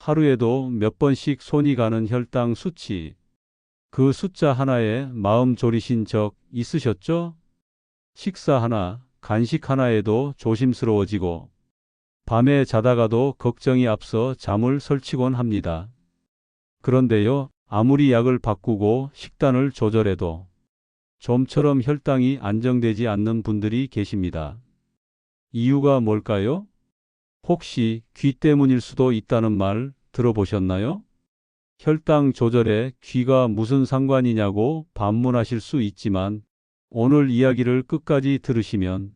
하루에도 몇 번씩 손이 가는 혈당 수치. 그 숫자 하나에 마음 졸이신 적 있으셨죠? 식사 하나, 간식 하나에도 조심스러워지고 밤에 자다가도 걱정이 앞서 잠을 설치곤 합니다. 그런데요, 아무리 약을 바꾸고 식단을 조절해도 좀처럼 혈당이 안정되지 않는 분들이 계십니다. 이유가 뭘까요? 혹시 귀 때문일 수도 있다는 말 들어보셨나요? 혈당 조절에 귀가 무슨 상관이냐고 반문하실 수 있지만 오늘 이야기를 끝까지 들으시면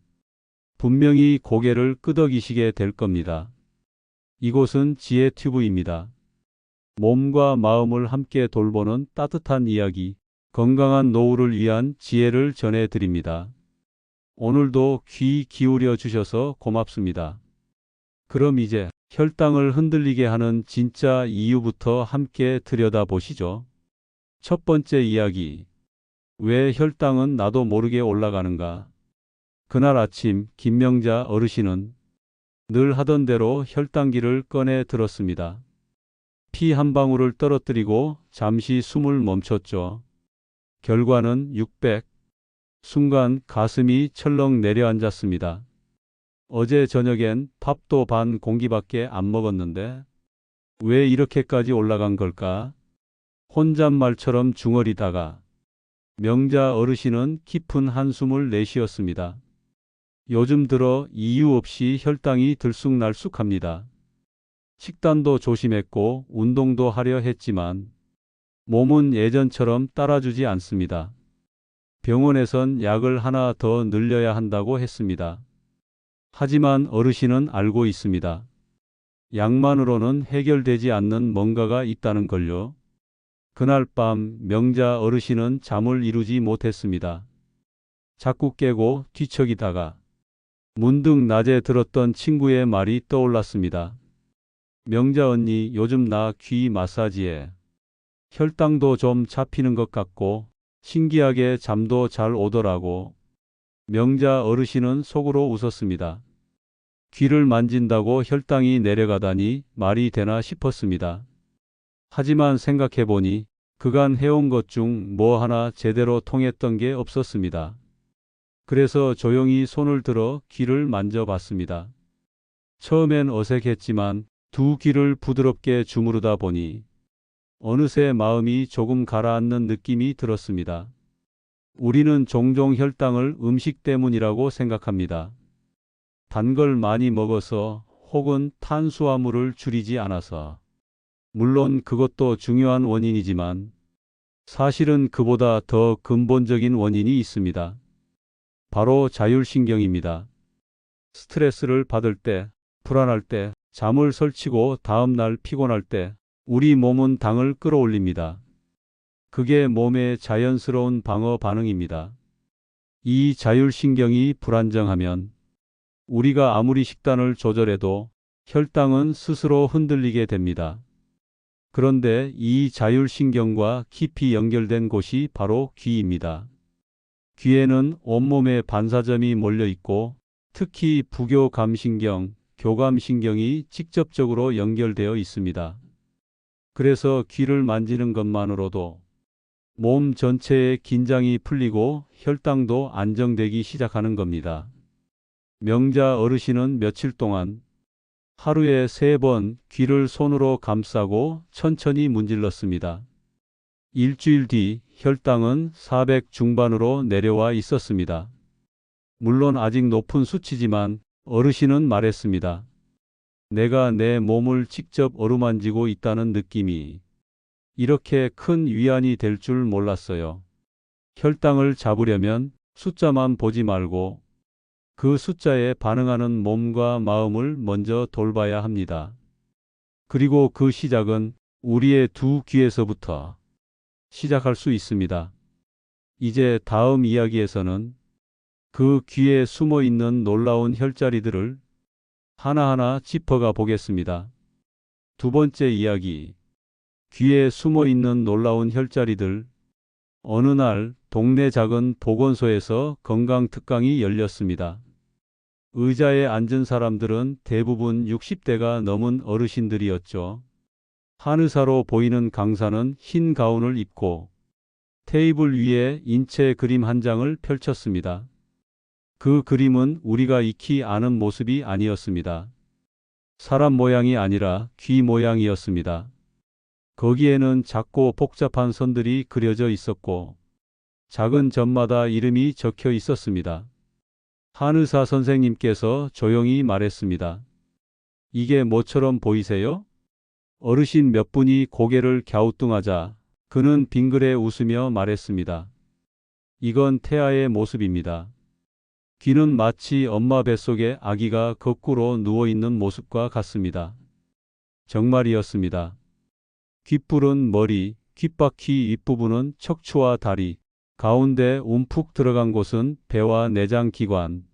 분명히 고개를 끄덕이시게 될 겁니다. 이곳은 지혜튜브입니다. 몸과 마음을 함께 돌보는 따뜻한 이야기, 건강한 노후를 위한 지혜를 전해드립니다. 오늘도 귀 기울여 주셔서 고맙습니다. 그럼 이제 혈당을 흔들리게 하는 진짜 이유부터 함께 들여다보시죠. 첫 번째 이야기. 왜 혈당은 나도 모르게 올라가는가? 그날 아침 김명자 어르신은 늘 하던 대로 혈당기를 꺼내 들었습니다. 피 한 방울을 떨어뜨리고 잠시 숨을 멈췄죠. 결과는 600. 순간 가슴이 철렁 내려앉았습니다. 어제 저녁엔 밥도 반 공기밖에 안 먹었는데 왜 이렇게까지 올라간 걸까? 혼잣말처럼 중얼이다가 명자 어르신은 깊은 한숨을 내쉬었습니다. 요즘 들어 이유 없이 혈당이 들쑥날쑥합니다. 식단도 조심했고 운동도 하려 했지만 몸은 예전처럼 따라주지 않습니다. 병원에선 약을 하나 더 늘려야 한다고 했습니다. 하지만 어르신은 알고 있습니다. 약만으로는 해결되지 않는 뭔가가 있다는 걸요. 그날 밤 명자 어르신은 잠을 이루지 못했습니다. 자꾸 깨고 뒤척이다가 문득 낮에 들었던 친구의 말이 떠올랐습니다. 명자 언니, 요즘 나 귀 마사지해. 혈당도 좀 잡히는 것 같고 신기하게 잠도 잘 오더라고. 명자 어르신은 속으로 웃었습니다. 귀를 만진다고 혈당이 내려가다니 말이 되나 싶었습니다. 하지만 생각해보니 그간 해온 것 중 뭐 하나 제대로 통했던 게 없었습니다. 그래서 조용히 손을 들어 귀를 만져봤습니다. 처음엔 어색했지만 두 귀를 부드럽게 주무르다 보니 어느새 마음이 조금 가라앉는 느낌이 들었습니다. 우리는 종종 혈당을 음식 때문이라고 생각합니다. 단 걸 많이 먹어서 혹은 탄수화물을 줄이지 않아서. 물론 그것도 중요한 원인이지만 사실은 그보다 더 근본적인 원인이 있습니다. 바로 자율신경입니다. 스트레스를 받을 때, 불안할 때, 잠을 설치고 다음날 피곤할 때 우리 몸은 당을 끌어올립니다. 그게 몸의 자연스러운 방어 반응입니다. 이 자율신경이 불안정하면 우리가 아무리 식단을 조절해도 혈당은 스스로 흔들리게 됩니다. 그런데 이 자율신경과 깊이 연결된 곳이 바로 귀입니다. 귀에는 온몸에 반사점이 몰려 있고 특히 부교감신경, 교감신경이 직접적으로 연결되어 있습니다. 그래서 귀를 만지는 것만으로도 몸 전체의 긴장이 풀리고 혈당도 안정되기 시작하는 겁니다. 명자 어르신은 며칠 동안 하루에 3번 귀를 손으로 감싸고 천천히 문질렀습니다. 일주일 뒤 혈당은 400 중반으로 내려와 있었습니다. 물론 아직 높은 수치지만 어르신은 말했습니다. 내가 내 몸을 직접 어루만지고 있다는 느낌이 이렇게 큰 위안이 될 줄 몰랐어요. 혈당을 잡으려면 숫자만 보지 말고 그 숫자에 반응하는 몸과 마음을 먼저 돌봐야 합니다. 그리고 그 시작은 우리의 두 귀에서부터 시작할 수 있습니다. 이제 다음 이야기에서는 그 귀에 숨어 있는 놀라운 혈자리들을 하나하나 짚어가 보겠습니다. 두 번째 이야기. 귀에 숨어 있는 놀라운 혈자리들. 어느 날 동네 작은 보건소에서 건강특강이 열렸습니다. 의자에 앉은 사람들은 대부분 60대가 넘은 어르신들이었죠. 한의사로 보이는 강사는 흰 가운을 입고 테이블 위에 인체 그림 한 장을 펼쳤습니다. 그 그림은 우리가 익히 아는 모습이 아니었습니다. 사람 모양이 아니라 귀 모양이었습니다. 거기에는 작고 복잡한 선들이 그려져 있었고 작은 점마다 이름이 적혀 있었습니다. 한의사 선생님께서 조용히 말했습니다. 이게 뭐처럼 보이세요? 어르신 몇 분이 고개를 갸우뚱하자 그는 빙그레 웃으며 말했습니다. 이건 태아의 모습입니다. 귀는 마치 엄마 뱃속에 아기가 거꾸로 누워있는 모습과 같습니다. 정말이었습니다. 귓불은 머리, 귓바퀴 윗부분은 척추와 다리, 가운데 움푹 들어간 곳은 배와 내장 기관,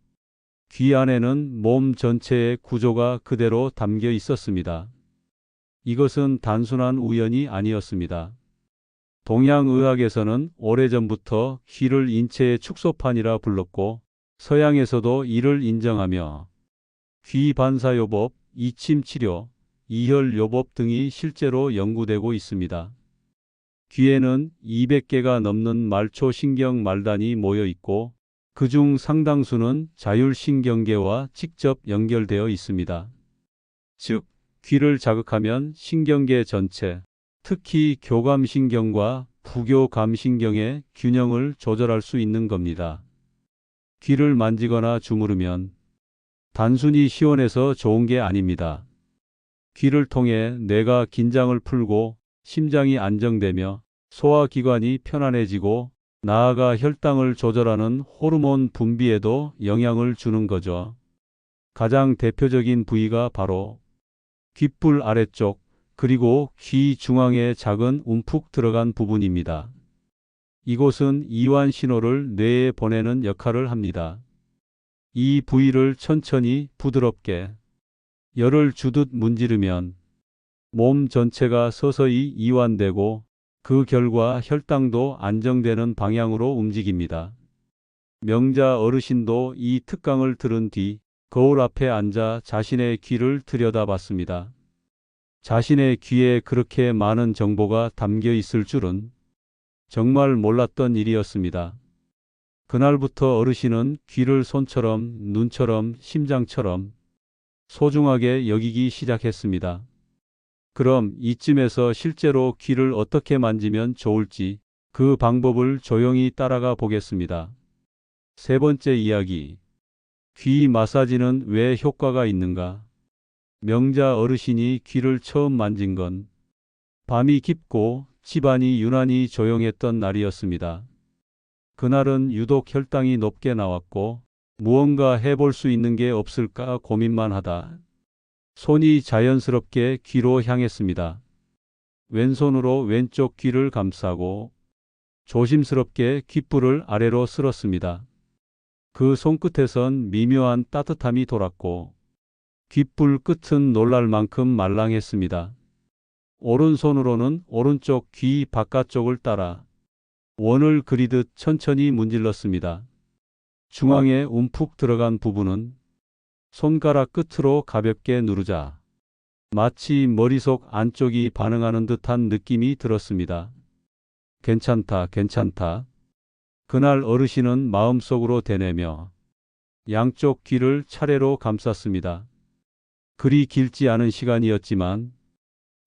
귀 안에는 몸 전체의 구조가 그대로 담겨 있었습니다. 이것은 단순한 우연이 아니었습니다. 동양의학에서는 오래전부터 귀를 인체의 축소판이라 불렀고 서양에서도 이를 인정하며 귀반사요법, 이침치료, 이혈요법 등이 실제로 연구되고 있습니다. 귀에는 200개가 넘는 말초신경 말단이 모여 있고 그중 상당수는 자율신경계와 직접 연결되어 있습니다. 즉, 귀를 자극하면 신경계 전체, 특히 교감신경과 부교감신경의 균형을 조절할 수 있는 겁니다. 귀를 만지거나 주무르면 단순히 시원해서 좋은 게 아닙니다. 귀를 통해 뇌가 긴장을 풀고 심장이 안정되며 소화기관이 편안해지고 나아가 혈당을 조절하는 호르몬 분비에도 영향을 주는 거죠. 가장 대표적인 부위가 바로 귓불 아래쪽 그리고 귀 중앙에 작은 움푹 들어간 부분입니다. 이곳은 이완 신호를 뇌에 보내는 역할을 합니다. 이 부위를 천천히 부드럽게 열을 주듯 문지르면 몸 전체가 서서히 이완되고 그 결과 혈당도 안정되는 방향으로 움직입니다. 명자 어르신도 이 특강을 들은 뒤 거울 앞에 앉아 자신의 귀를 들여다봤습니다. 자신의 귀에 그렇게 많은 정보가 담겨 있을 줄은 정말 몰랐던 일이었습니다. 그날부터 어르신은 귀를 손처럼, 눈처럼, 심장처럼 소중하게 여기기 시작했습니다. 그럼 이쯤에서 실제로 귀를 어떻게 만지면 좋을지 그 방법을 조용히 따라가 보겠습니다. 세 번째 이야기. 귀 마사지는 왜 효과가 있는가? 명자 어르신이 귀를 처음 만진 건 밤이 깊고 집안이 유난히 조용했던 날이었습니다. 그날은 유독 혈당이 높게 나왔고 무언가 해볼 수 있는 게 없을까 고민만 하다 손이 자연스럽게 귀로 향했습니다. 왼손으로 왼쪽 귀를 감싸고 조심스럽게 귓불을 아래로 쓸었습니다. 그 손끝에선 미묘한 따뜻함이 돌았고 귓불 끝은 놀랄 만큼 말랑했습니다. 오른손으로는 오른쪽 귀 바깥쪽을 따라 원을 그리듯 천천히 문질렀습니다. 중앙에 움푹 들어간 부분은 손가락 끝으로 가볍게 누르자 마치 머릿속 안쪽이 반응하는 듯한 느낌이 들었습니다. 괜찮다, 괜찮다. 그날 어르신은 마음속으로 되뇌며 양쪽 귀를 차례로 감쌌습니다. 그리 길지 않은 시간이었지만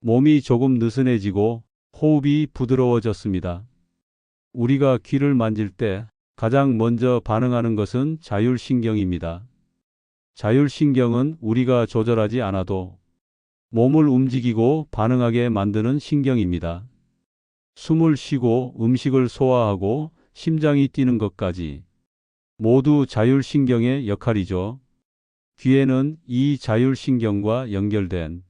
몸이 조금 느슨해지고 호흡이 부드러워졌습니다. 우리가 귀를 만질 때 가장 먼저 반응하는 것은 자율신경입니다. 자율신경은 우리가 조절하지 않아도 몸을 움직이고 반응하게 만드는 신경입니다. 숨을 쉬고 음식을 소화하고 심장이 뛰는 것까지 모두 자율신경의 역할이죠. 귀에는 이 자율신경과 연결된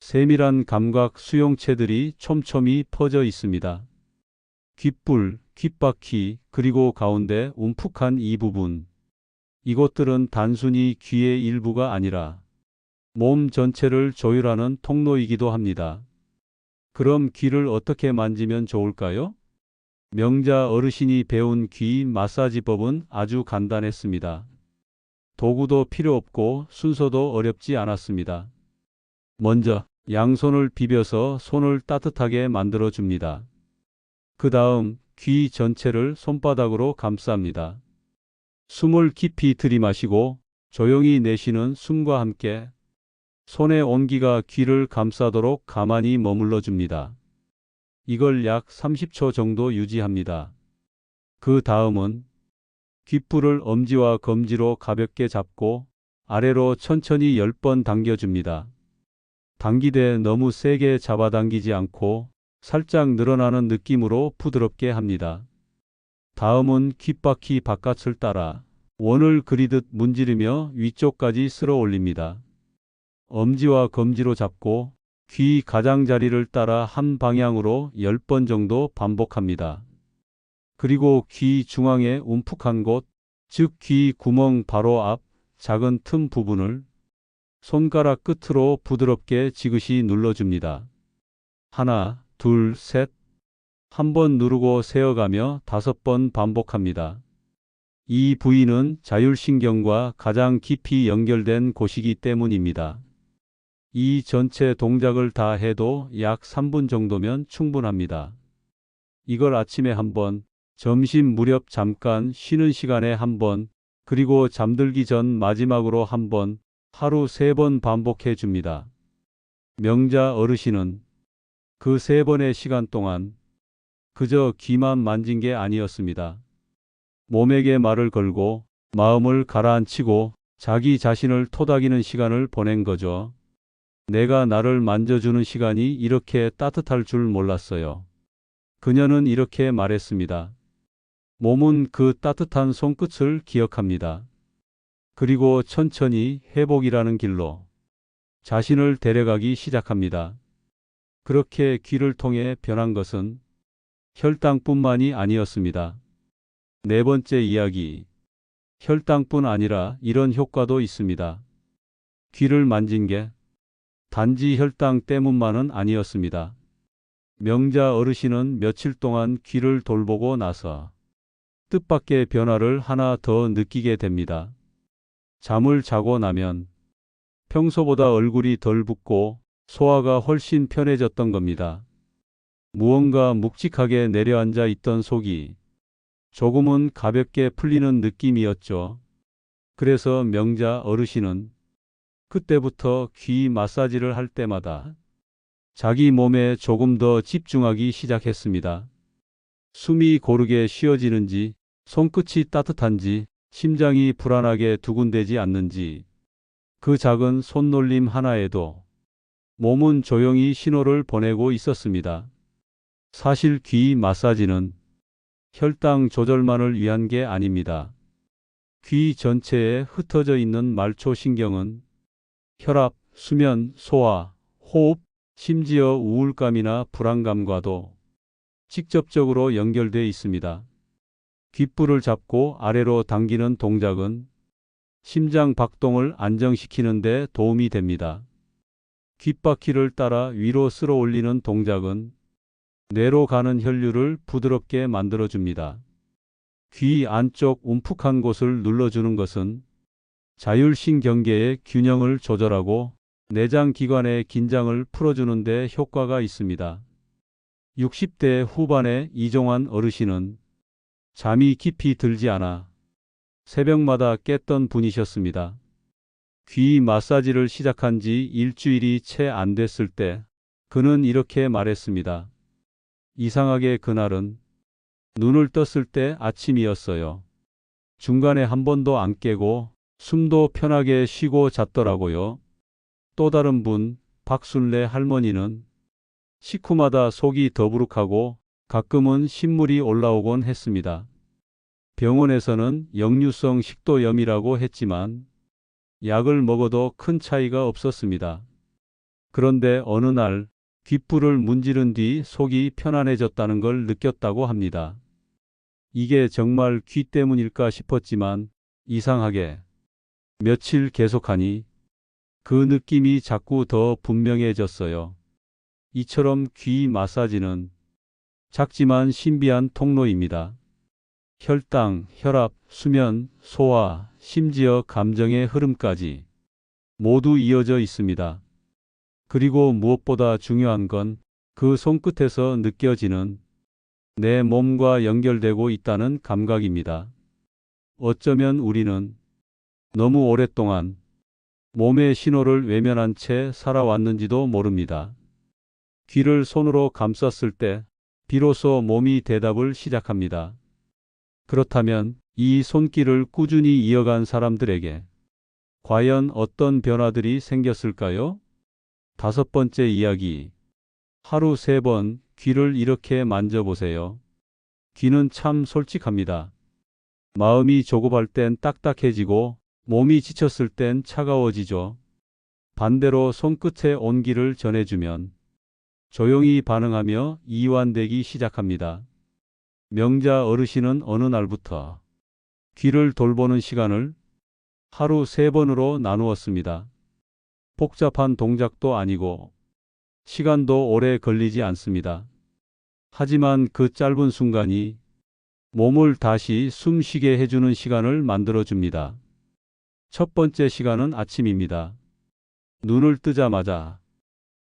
세밀한 감각 수용체들이 촘촘히 퍼져 있습니다. 귓불, 귓바퀴, 그리고 가운데 움푹한 이 부분. 이곳들은 단순히 귀의 일부가 아니라 몸 전체를 조율하는 통로이기도 합니다. 그럼 귀를 어떻게 만지면 좋을까요? 명자 어르신이 배운 귀 마사지법은 아주 간단했습니다. 도구도 필요 없고 순서도 어렵지 않았습니다. 먼저 양손을 비벼서 손을 따뜻하게 만들어 줍니다. 그 다음 귀 전체를 손바닥으로 감쌉니다. 숨을 깊이 들이마시고 조용히 내쉬는 숨과 함께 손의 온기가 귀를 감싸도록 가만히 머물러 줍니다. 이걸 약 30초 정도 유지합니다. 그 다음은 귓불을 엄지와 검지로 가볍게 잡고 아래로 천천히 10번 당겨줍니다. 당기되 너무 세게 잡아당기지 않고 살짝 늘어나는 느낌으로 부드럽게 합니다. 다음은 귓바퀴 바깥을 따라 원을 그리듯 문지르며 위쪽까지 쓸어 올립니다. 엄지와 검지로 잡고 귀 가장자리를 따라 한 방향으로 10번 정도 반복합니다. 그리고 귀 중앙에 움푹한 곳, 즉 귀 구멍 바로 앞 작은 틈 부분을 손가락 끝으로 부드럽게 지그시 눌러줍니다. 하나, 둘, 셋. 한 번 누르고 세어가며 5번 반복합니다. 이 부위는 자율신경과 가장 깊이 연결된 곳이기 때문입니다. 이 전체 동작을 다 해도 약 3분 정도면 충분합니다. 이걸 아침에 한 번, 점심 무렵 잠깐 쉬는 시간에 한 번, 그리고 잠들기 전 마지막으로 한 번, 하루 3번 반복해 줍니다. 명자 어르신은 그 3번의 시간 동안 그저 귀만 만진 게 아니었습니다. 몸에게 말을 걸고 마음을 가라앉히고 자기 자신을 토닥이는 시간을 보낸 거죠. 내가 나를 만져주는 시간이 이렇게 따뜻할 줄 몰랐어요. 그녀는 이렇게 말했습니다. 몸은 그 따뜻한 손끝을 기억합니다. 그리고 천천히 회복이라는 길로 자신을 데려가기 시작합니다. 그렇게 귀를 통해 변한 것은 혈당뿐만이 아니었습니다. 네 번째 이야기. 혈당뿐 아니라 이런 효과도 있습니다. 귀를 만진 게 단지 혈당 때문만은 아니었습니다. 명자 어르신은 며칠 동안 귀를 돌보고 나서 뜻밖의 변화를 하나 더 느끼게 됩니다. 잠을 자고 나면 평소보다 얼굴이 덜 붓고 소화가 훨씬 편해졌던 겁니다. 무언가 묵직하게 내려앉아 있던 속이 조금은 가볍게 풀리는 느낌이었죠. 그래서 명자 어르신은 그때부터 귀 마사지를 할 때마다 자기 몸에 조금 더 집중하기 시작했습니다. 숨이 고르게 쉬어지는지, 손끝이 따뜻한지, 심장이 불안하게 두근대지 않는지, 그 작은 손놀림 하나에도 몸은 조용히 신호를 보내고 있었습니다. 사실 귀 마사지는 혈당 조절만을 위한 게 아닙니다. 귀 전체에 흩어져 있는 말초신경은 혈압, 수면, 소화, 호흡, 심지어 우울감이나 불안감과도 직접적으로 연결돼 있습니다. 귓불을 잡고 아래로 당기는 동작은 심장 박동을 안정시키는 데 도움이 됩니다. 귓바퀴를 따라 위로 쓸어 올리는 동작은 뇌로 가는 혈류를 부드럽게 만들어줍니다. 귀 안쪽 움푹한 곳을 눌러주는 것은 자율신경계의 균형을 조절하고 내장기관의 긴장을 풀어주는 데 효과가 있습니다. 60대 후반의 이종환 어르신은 잠이 깊이 들지 않아 새벽마다 깼던 분이셨습니다. 귀 마사지를 시작한 지 일주일이 채 안 됐을 때 그는 이렇게 말했습니다. 이상하게 그날은 눈을 떴을 때 아침이었어요. 중간에 한 번도 안 깨고 숨도 편하게 쉬고 잤더라고요. 또 다른 분, 박순래 할머니는 식후마다 속이 더부룩하고 가끔은 신물이 올라오곤 했습니다. 병원에서는 역류성 식도염이라고 했지만 약을 먹어도 큰 차이가 없었습니다. 그런데 어느 날 귓불을 문지른 뒤 속이 편안해졌다는 걸 느꼈다고 합니다. 이게 정말 귀 때문일까 싶었지만 이상하게 며칠 계속하니 그 느낌이 자꾸 더 분명해졌어요. 이처럼 귀 마사지는 작지만 신비한 통로입니다. 혈당, 혈압, 수면, 소화, 심지어 감정의 흐름까지 모두 이어져 있습니다. 그리고 무엇보다 중요한 건 그 손끝에서 느껴지는 내 몸과 연결되고 있다는 감각입니다. 어쩌면 우리는 너무 오랫동안 몸의 신호를 외면한 채 살아왔는지도 모릅니다. 귀를 손으로 감쌌을 때 비로소 몸이 대답을 시작합니다. 그렇다면 이 손길을 꾸준히 이어간 사람들에게 과연 어떤 변화들이 생겼을까요? 5번째 이야기. 하루 3번 귀를 이렇게 만져보세요. 귀는 참 솔직합니다. 마음이 조급할 땐 딱딱해지고 몸이 지쳤을 땐 차가워지죠. 반대로 손끝에 온기를 전해주면 조용히 반응하며 이완되기 시작합니다. 명자 어르신은 어느 날부터 귀를 돌보는 시간을 하루 3번으로 나누었습니다. 복잡한 동작도 아니고 시간도 오래 걸리지 않습니다. 하지만 그 짧은 순간이 몸을 다시 숨쉬게 해주는 시간을 만들어줍니다. 첫 번째 시간은 아침입니다. 눈을 뜨자마자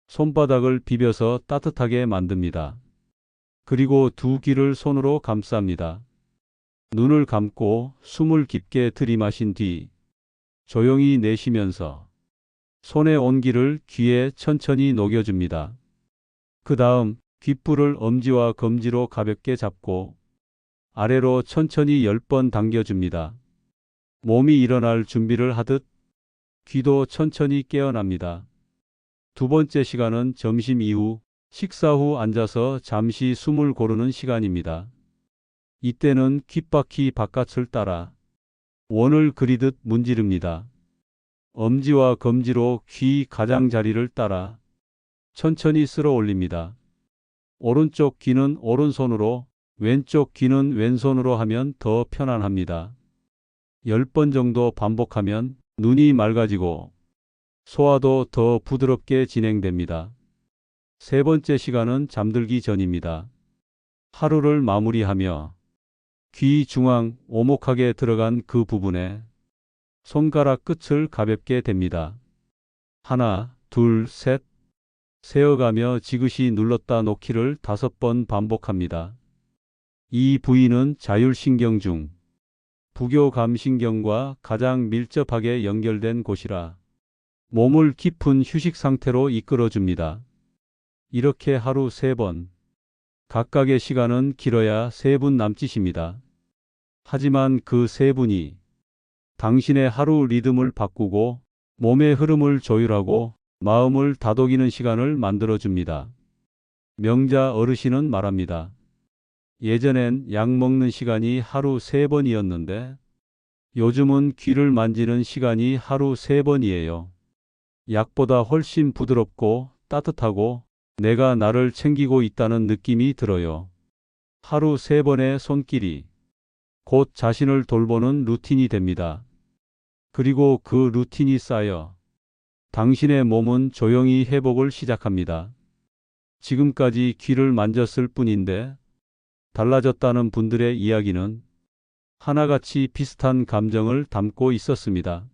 손바닥을 비벼서 따뜻하게 만듭니다. 그리고 두 귀를 손으로 감쌉니다. 눈을 감고 숨을 깊게 들이마신 뒤 조용히 내쉬면서 손의 온기를 귀에 천천히 녹여줍니다. 그 다음 귓불을 엄지와 검지로 가볍게 잡고 아래로 천천히 10번 당겨줍니다. 몸이 일어날 준비를 하듯 귀도 천천히 깨어납니다. 두 번째 시간은 점심 이후 식사 후 앉아서 잠시 숨을 고르는 시간입니다. 이때는 귓바퀴 바깥을 따라 원을 그리듯 문지릅니다. 엄지와 검지로 귀 가장자리를 따라 천천히 쓸어 올립니다. 오른쪽 귀는 오른손으로, 왼쪽 귀는 왼손으로 하면 더 편안합니다. 10번 정도 반복하면 눈이 맑아지고 소화도 더 부드럽게 진행됩니다. 세 번째 시간은 잠들기 전입니다. 하루를 마무리하며 귀 중앙 오목하게 들어간 그 부분에 손가락 끝을 가볍게 댑니다. 하나, 둘, 셋 세어가며 지그시 눌렀다 놓기를 5번 반복합니다. 이 부위는 자율신경 중 부교감신경과 가장 밀접하게 연결된 곳이라 몸을 깊은 휴식 상태로 이끌어줍니다. 이렇게 하루 3번, 각각의 시간은 길어야 3분 남짓입니다. 하지만 그 3분이 당신의 하루 리듬을 바꾸고 몸의 흐름을 조율하고 마음을 다독이는 시간을 만들어줍니다. 명자 어르신은 말합니다. 예전엔 약 먹는 시간이 하루 3번이었는데 요즘은 귀를 만지는 시간이 하루 3번이에요. 약보다 훨씬 부드럽고 따뜻하고 내가 나를 챙기고 있다는 느낌이 들어요. 하루 3번의 손길이 곧 자신을 돌보는 루틴이 됩니다. 그리고 그 루틴이 쌓여 당신의 몸은 조용히 회복을 시작합니다. 지금까지 귀를 만졌을 뿐인데 달라졌다는 분들의 이야기는 하나같이 비슷한 감정을 담고 있었습니다.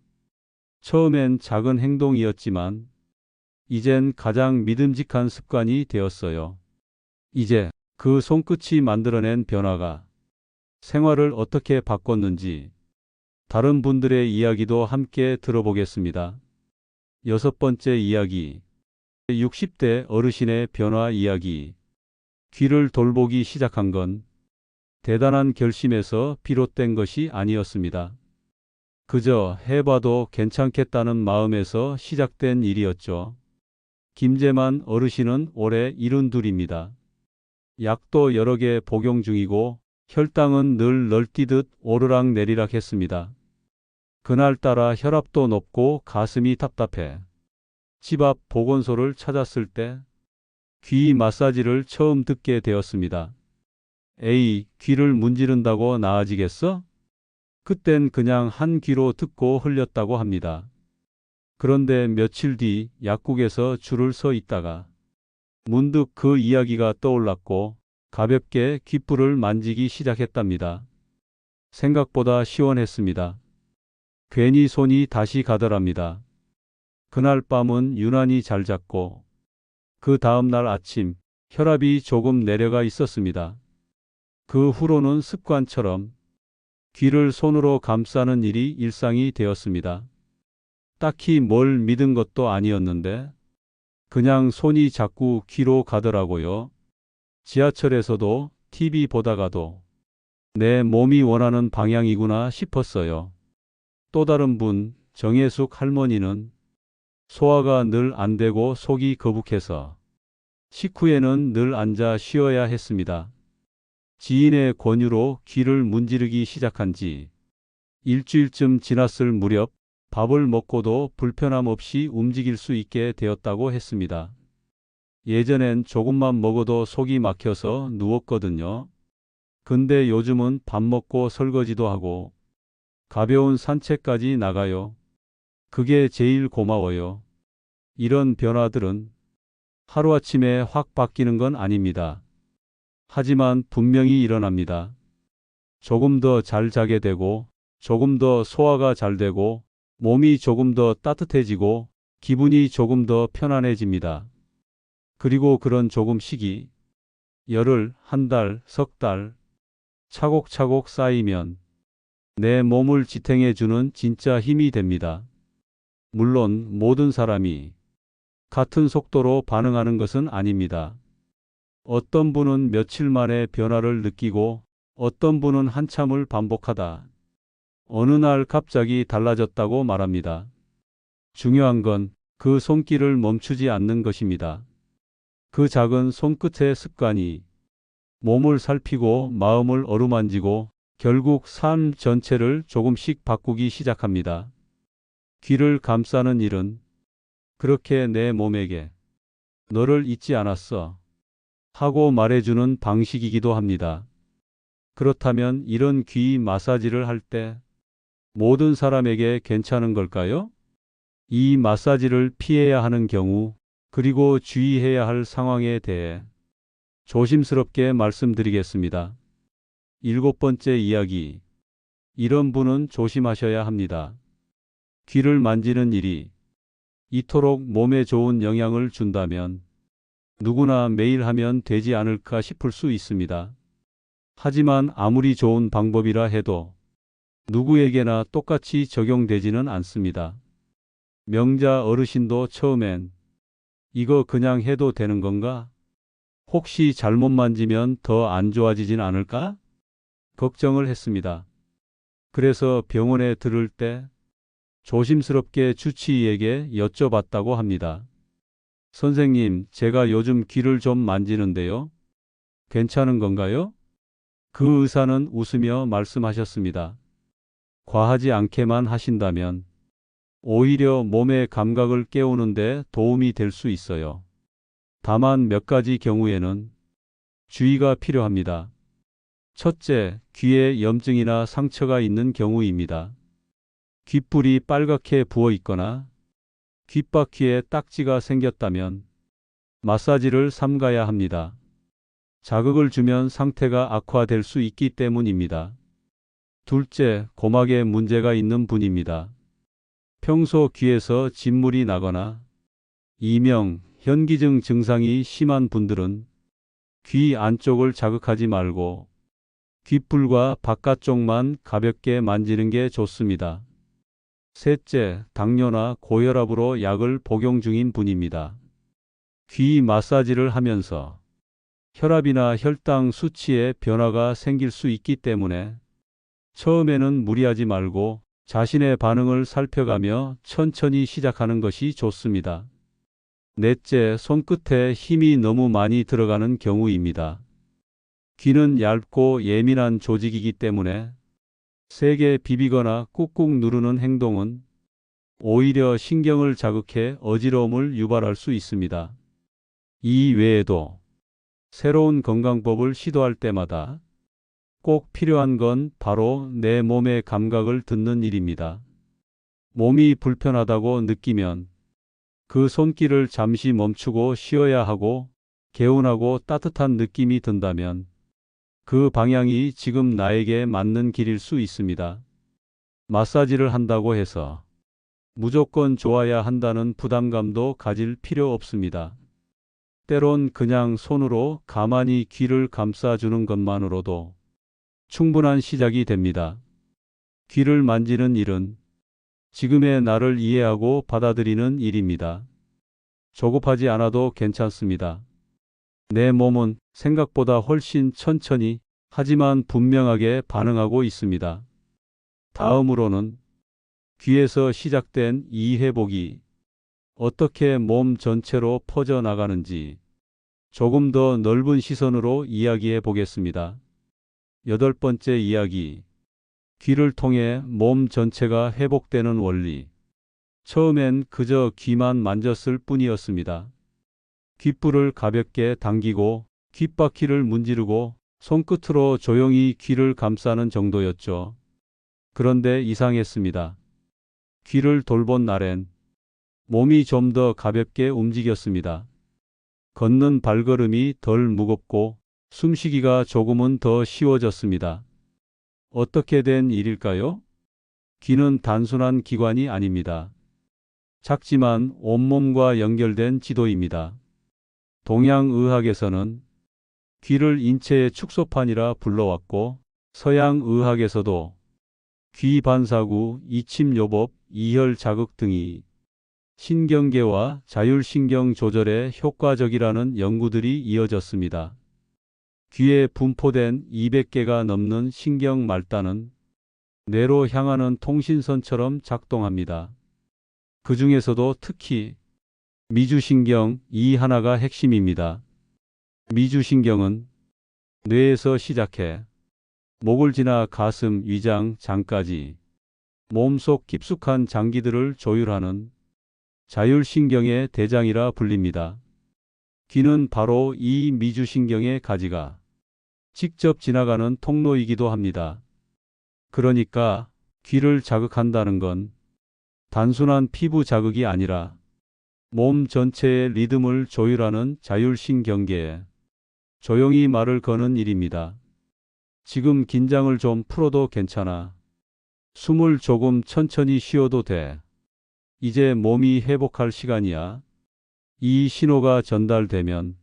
처음엔 작은 행동이었지만 이젠 가장 믿음직한 습관이 되었어요. 이제 그 손끝이 만들어낸 변화가 생활을 어떻게 바꿨는지 다른 분들의 이야기도 함께 들어보겠습니다. 6번째 이야기. 60대 어르신의 변화 이야기. 귀를 돌보기 시작한 건 대단한 결심에서 비롯된 것이 아니었습니다. 그저 해봐도 괜찮겠다는 마음에서 시작된 일이었죠. 김재만 어르신은 올해 72입니다. 약도 여러 개 복용 중이고 혈당은 늘 널뛰듯 오르락 내리락 했습니다. 그날따라 혈압도 높고 가슴이 답답해 집 앞 보건소를 찾았을 때 귀 마사지를 처음 듣게 되었습니다. 에이, 귀를 문지른다고 나아지겠어? 그땐 그냥 한 귀로 듣고 흘렸다고 합니다. 그런데 며칠 뒤 약국에서 줄을 서 있다가 문득 그 이야기가 떠올랐고 가볍게 귓불을 만지기 시작했답니다. 생각보다 시원했습니다. 괜히 손이 다시 가더랍니다. 그날 밤은 유난히 잘 잤고 그 다음 날 아침 혈압이 조금 내려가 있었습니다. 그 후로는 습관처럼 귀를 손으로 감싸는 일이 일상이 되었습니다. 딱히 뭘 믿은 것도 아니었는데 그냥 손이 자꾸 귀로 가더라고요. 지하철에서도 TV 보다가도 내 몸이 원하는 방향이구나 싶었어요. 또 다른 분, 정혜숙 할머니는 소화가 늘 안 되고 속이 거북해서 식후에는 늘 앉아 쉬어야 했습니다. 지인의 권유로 귀를 문지르기 시작한 지 일주일쯤 지났을 무렵 밥을 먹고도 불편함 없이 움직일 수 있게 되었다고 했습니다. 예전엔 조금만 먹어도 속이 막혀서 누웠거든요. 근데 요즘은 밥 먹고 설거지도 하고 가벼운 산책까지 나가요. 그게 제일 고마워요. 이런 변화들은 하루아침에 확 바뀌는 건 아닙니다. 하지만 분명히 일어납니다. 조금 더 잘 자게 되고, 조금 더 소화가 잘 되고, 몸이 조금 더 따뜻해지고, 기분이 조금 더 편안해집니다. 그리고 그런 조금씩이 열흘, 한 달, 석 달, 차곡차곡 쌓이면 내 몸을 지탱해주는 진짜 힘이 됩니다. 물론 모든 사람이 같은 속도로 반응하는 것은 아닙니다. 어떤 분은 며칠 만에 변화를 느끼고 어떤 분은 한참을 반복하다 어느 날 갑자기 달라졌다고 말합니다. 중요한 건 그 손길을 멈추지 않는 것입니다. 그 작은 손끝의 습관이 몸을 살피고 마음을 어루만지고 결국 삶 전체를 조금씩 바꾸기 시작합니다. 귀를 감싸는 일은 그렇게 내 몸에게 너를 잊지 않았어 하고 말해주는 방식이기도 합니다. 그렇다면 이런 귀 마사지를 할 때 모든 사람에게 괜찮은 걸까요? 이 마사지를 피해야 하는 경우, 그리고 주의해야 할 상황에 대해 조심스럽게 말씀드리겠습니다. 7번째 이야기. 이런 분은 조심하셔야 합니다. 귀를 만지는 일이 이토록 몸에 좋은 영향을 준다면 누구나 매일 하면 되지 않을까 싶을 수 있습니다. 하지만 아무리 좋은 방법이라 해도 누구에게나 똑같이 적용되지는 않습니다. 명자 어르신도 처음엔 이거 그냥 해도 되는 건가? 혹시 잘못 만지면 더 안 좋아지진 않을까? 걱정을 했습니다. 그래서 병원에 들을 때 조심스럽게 주치의에게 여쭤봤다고 합니다. 선생님, 제가 요즘 귀를 좀 만지는데요. 괜찮은 건가요? 그 의사는 웃으며 말씀하셨습니다. 과하지 않게만 하신다면 오히려 몸의 감각을 깨우는데 도움이 될 수 있어요. 다만 몇 가지 경우에는 주의가 필요합니다. 첫째, 귀에 염증이나 상처가 있는 경우입니다. 귓불이 빨갛게 부어 있거나 귓바퀴에 딱지가 생겼다면 마사지를 삼가야 합니다. 자극을 주면 상태가 악화될 수 있기 때문입니다. 둘째, 고막에 문제가 있는 분입니다. 평소 귀에서 진물이 나거나 이명, 현기증 증상이 심한 분들은 귀 안쪽을 자극하지 말고 귓불과 바깥쪽만 가볍게 만지는 게 좋습니다. 셋째, 당뇨나 고혈압으로 약을 복용 중인 분입니다. 귀 마사지를 하면서 혈압이나 혈당 수치에 변화가 생길 수 있기 때문에 처음에는 무리하지 말고 자신의 반응을 살펴가며 천천히 시작하는 것이 좋습니다. 넷째, 손끝에 힘이 너무 많이 들어가는 경우입니다. 귀는 얇고 예민한 조직이기 때문에 세게 비비거나 꾹꾹 누르는 행동은 오히려 신경을 자극해 어지러움을 유발할 수 있습니다. 이 외에도 새로운 건강법을 시도할 때마다 꼭 필요한 건 바로 내 몸의 감각을 듣는 일입니다. 몸이 불편하다고 느끼면 그 손길을 잠시 멈추고 쉬어야 하고 개운하고 따뜻한 느낌이 든다면 그 방향이 지금 나에게 맞는 길일 수 있습니다. 마사지를 한다고 해서 무조건 좋아야 한다는 부담감도 가질 필요 없습니다. 때론 그냥 손으로 가만히 귀를 감싸주는 것만으로도 충분한 시작이 됩니다. 귀를 만지는 일은 지금의 나를 이해하고 받아들이는 일입니다. 조급하지 않아도 괜찮습니다. 내 몸은 생각보다 훨씬 천천히 하지만 분명하게 반응하고 있습니다. 다음으로는 귀에서 시작된 이 회복이 어떻게 몸 전체로 퍼져나가는지 조금 더 넓은 시선으로 이야기해 보겠습니다. 8번째 이야기. 귀를 통해 몸 전체가 회복되는 원리. 처음엔 그저 귀만 만졌을 뿐이었습니다. 귓불을 가볍게 당기고 귓바퀴를 문지르고 손끝으로 조용히 귀를 감싸는 정도였죠. 그런데 이상했습니다. 귀를 돌본 날엔 몸이 좀 더 가볍게 움직였습니다. 걷는 발걸음이 덜 무겁고 숨쉬기가 조금은 더 쉬워졌습니다. 어떻게 된 일일까요? 귀는 단순한 기관이 아닙니다. 작지만 온몸과 연결된 지도입니다. 동양의학에서는 귀를 인체의 축소판이라 불러왔고 서양의학에서도 귀 반사구, 이침요법, 이혈 자극 등이 신경계와 자율신경 조절에 효과적이라는 연구들이 이어졌습니다. 귀에 분포된 200개가 넘는 신경 말단은 뇌로 향하는 통신선처럼 작동합니다. 그 중에서도 특히 미주신경 이 하나가 핵심입니다. 미주신경은 뇌에서 시작해 목을 지나 가슴, 위장, 장까지 몸속 깊숙한 장기들을 조율하는 자율신경의 대장이라 불립니다. 귀는 바로 이 미주신경의 가지가 직접 지나가는 통로이기도 합니다. 그러니까 귀를 자극한다는 건 단순한 피부 자극이 아니라 몸 전체의 리듬을 조율하는 자율신경계에 조용히 말을 거는 일입니다. 지금 긴장을 좀 풀어도 괜찮아. 숨을 조금 천천히 쉬어도 돼. 이제 몸이 회복할 시간이야. 이 신호가 전달되면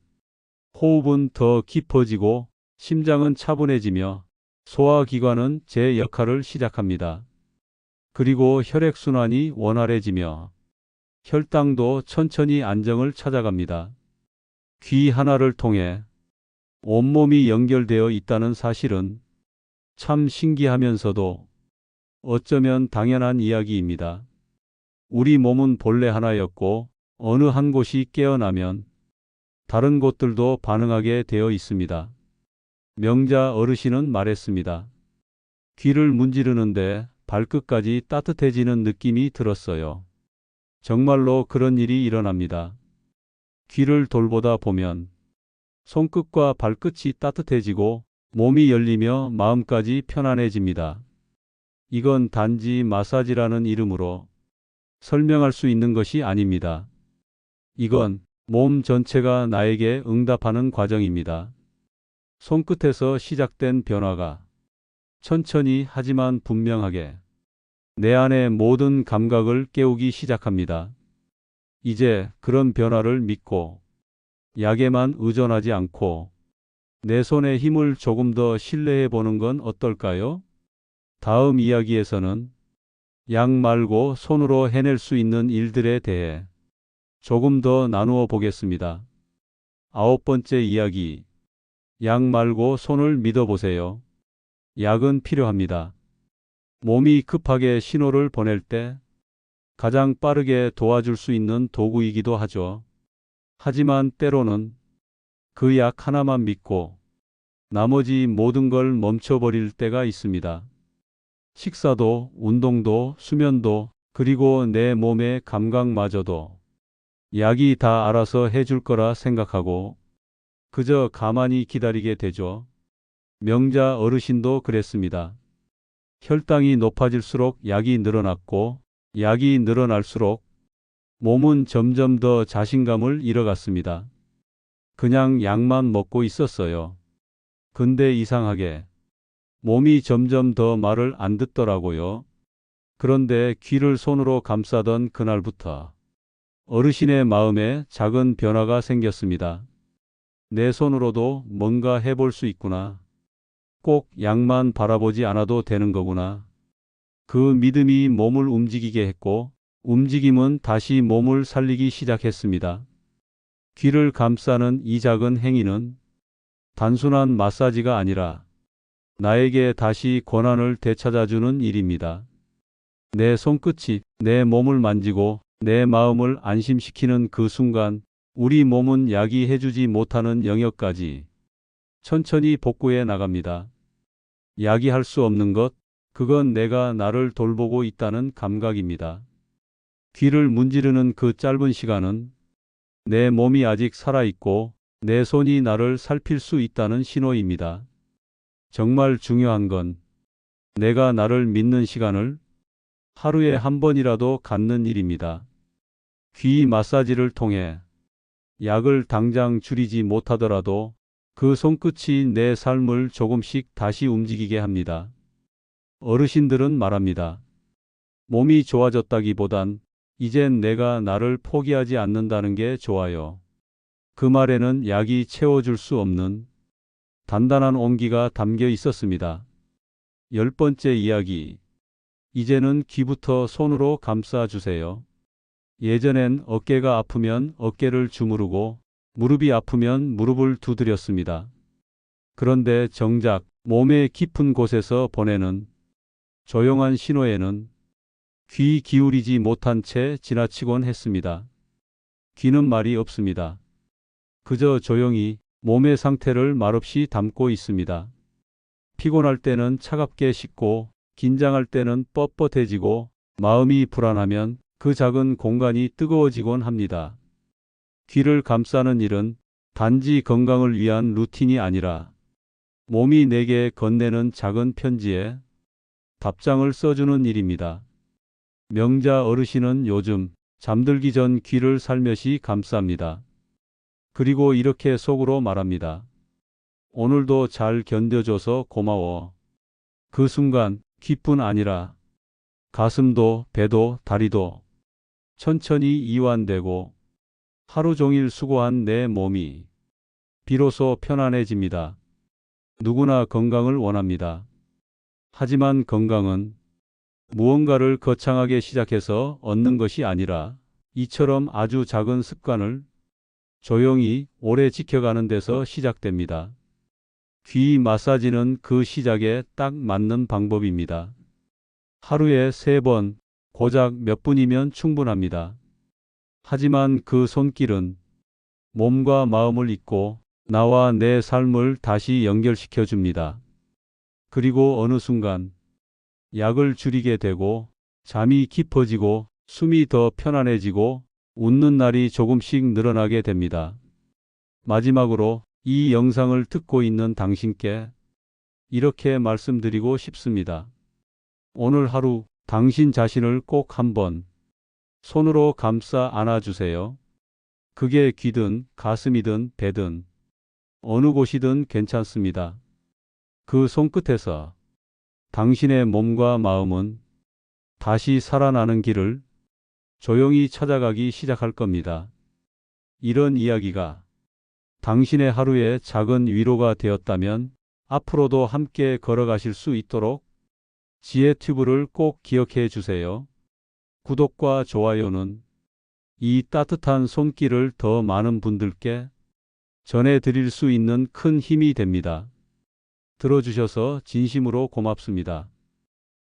호흡은 더 깊어지고 심장은 차분해지며 소화기관은 제 역할을 시작합니다. 그리고 혈액순환이 원활해지며 혈당도 천천히 안정을 찾아갑니다. 귀 하나를 통해 온몸이 연결되어 있다는 사실은 참 신기하면서도 어쩌면 당연한 이야기입니다. 우리 몸은 본래 하나였고 어느 한 곳이 깨어나면 다른 곳들도 반응하게 되어 있습니다. 명자 어르신은 말했습니다. 귀를 문지르는데 발끝까지 따뜻해지는 느낌이 들었어요. 정말로 그런 일이 일어납니다. 귀를 돌보다 보면 손끝과 발끝이 따뜻해지고 몸이 열리며 마음까지 편안해집니다. 이건 단지 마사지라는 이름으로 설명할 수 있는 것이 아닙니다. 이건 몸 전체가 나에게 응답하는 과정입니다. 손끝에서 시작된 변화가 천천히 하지만 분명하게 내 안의 모든 감각을 깨우기 시작합니다. 이제 그런 변화를 믿고 약에만 의존하지 않고 내 손의 힘을 조금 더 신뢰해 보는 건 어떨까요? 다음 이야기에서는 약 말고 손으로 해낼 수 있는 일들에 대해 조금 더 나누어 보겠습니다. 9번째 이야기. 약 말고 손을 믿어보세요. 약은 필요합니다. 몸이 급하게 신호를 보낼 때 가장 빠르게 도와줄 수 있는 도구이기도 하죠. 하지만 때로는 그 약 하나만 믿고 나머지 모든 걸 멈춰버릴 때가 있습니다. 식사도, 운동도, 수면도, 그리고 내 몸의 감각마저도 약이 다 알아서 해줄 거라 생각하고 그저 가만히 기다리게 되죠. 명자 어르신도 그랬습니다. 혈당이 높아질수록 약이 늘어났고 약이 늘어날수록 몸은 점점 더 자신감을 잃어갔습니다. 그냥 약만 먹고 있었어요. 근데 이상하게 몸이 점점 더 말을 안 듣더라고요. 그런데 귀를 손으로 감싸던 그날부터 어르신의 마음에 작은 변화가 생겼습니다. 내 손으로도 뭔가 해볼 수 있구나. 꼭 약만 바라보지 않아도 되는 거구나. 그 믿음이 몸을 움직이게 했고, 움직임은 다시 몸을 살리기 시작했습니다. 귀를 감싸는 이 작은 행위는 단순한 마사지가 아니라 나에게 다시 권한을 되찾아주는 일입니다. 내 손끝이 내 몸을 만지고 내 마음을 안심시키는 그 순간 우리 몸은 약이 해주지 못하는 영역까지 천천히 복구해 나갑니다. 약이 할 수 없는 것, 그건 내가 나를 돌보고 있다는 감각입니다. 귀를 문지르는 그 짧은 시간은 내 몸이 아직 살아있고 내 손이 나를 살필 수 있다는 신호입니다. 정말 중요한 건 내가 나를 믿는 시간을 하루에 한 번이라도 갖는 일입니다. 귀 마사지를 통해 약을 당장 줄이지 못하더라도 그 손끝이 내 삶을 조금씩 다시 움직이게 합니다. 어르신들은 말합니다. 몸이 좋아졌다기보단 이젠 내가 나를 포기하지 않는다는 게 좋아요. 그 말에는 약이 채워줄 수 없는 단단한 온기가 담겨 있었습니다. 10번째 이야기. 이제는 귀부터 손으로 감싸주세요. 예전엔 어깨가 아프면 어깨를 주무르고 무릎이 아프면 무릎을 두드렸습니다. 그런데 정작 몸의 깊은 곳에서 보내는 조용한 신호에는 귀 기울이지 못한 채 지나치곤 했습니다. 귀는 말이 없습니다. 그저 조용히 몸의 상태를 말없이 담고 있습니다. 피곤할 때는 차갑게 식고 긴장할 때는 뻣뻣해지고 마음이 불안하면 그 작은 공간이 뜨거워지곤 합니다. 귀를 감싸는 일은 단지 건강을 위한 루틴이 아니라 몸이 내게 건네는 작은 편지에 답장을 써주는 일입니다. 명자 어르신은 요즘 잠들기 전 귀를 살며시 감쌉니다. 그리고 이렇게 속으로 말합니다. 오늘도 잘 견뎌줘서 고마워. 그 순간 귀뿐 아니라 가슴도 배도 다리도 천천히 이완되고 하루 종일 수고한 내 몸이 비로소 편안해집니다. 누구나 건강을 원합니다. 하지만 건강은 무언가를 거창하게 시작해서 얻는 것이 아니라 이처럼 아주 작은 습관을 조용히 오래 지켜가는 데서 시작됩니다. 귀 마사지는 그 시작에 딱 맞는 방법입니다. 하루에 3번, 고작 몇 분이면 충분합니다. 하지만 그 손길은 몸과 마음을 잇고 나와 내 삶을 다시 연결시켜 줍니다. 그리고 어느 순간 약을 줄이게 되고 잠이 깊어지고 숨이 더 편안해지고 웃는 날이 조금씩 늘어나게 됩니다. 마지막으로 이 영상을 듣고 있는 당신께 이렇게 말씀드리고 싶습니다. 오늘 하루 당신 자신을 꼭 한번 손으로 감싸 안아주세요. 그게 귀든 가슴이든 배든 어느 곳이든 괜찮습니다. 그 손끝에서 당신의 몸과 마음은 다시 살아나는 길을 조용히 찾아가기 시작할 겁니다. 이런 이야기가 당신의 하루에 작은 위로가 되었다면 앞으로도 함께 걸어가실 수 있도록 지혜튜브를 꼭 기억해 주세요. 구독과 좋아요는 이 따뜻한 손길을 더 많은 분들께 전해드릴 수 있는 큰 힘이 됩니다. 들어주셔서 진심으로 고맙습니다.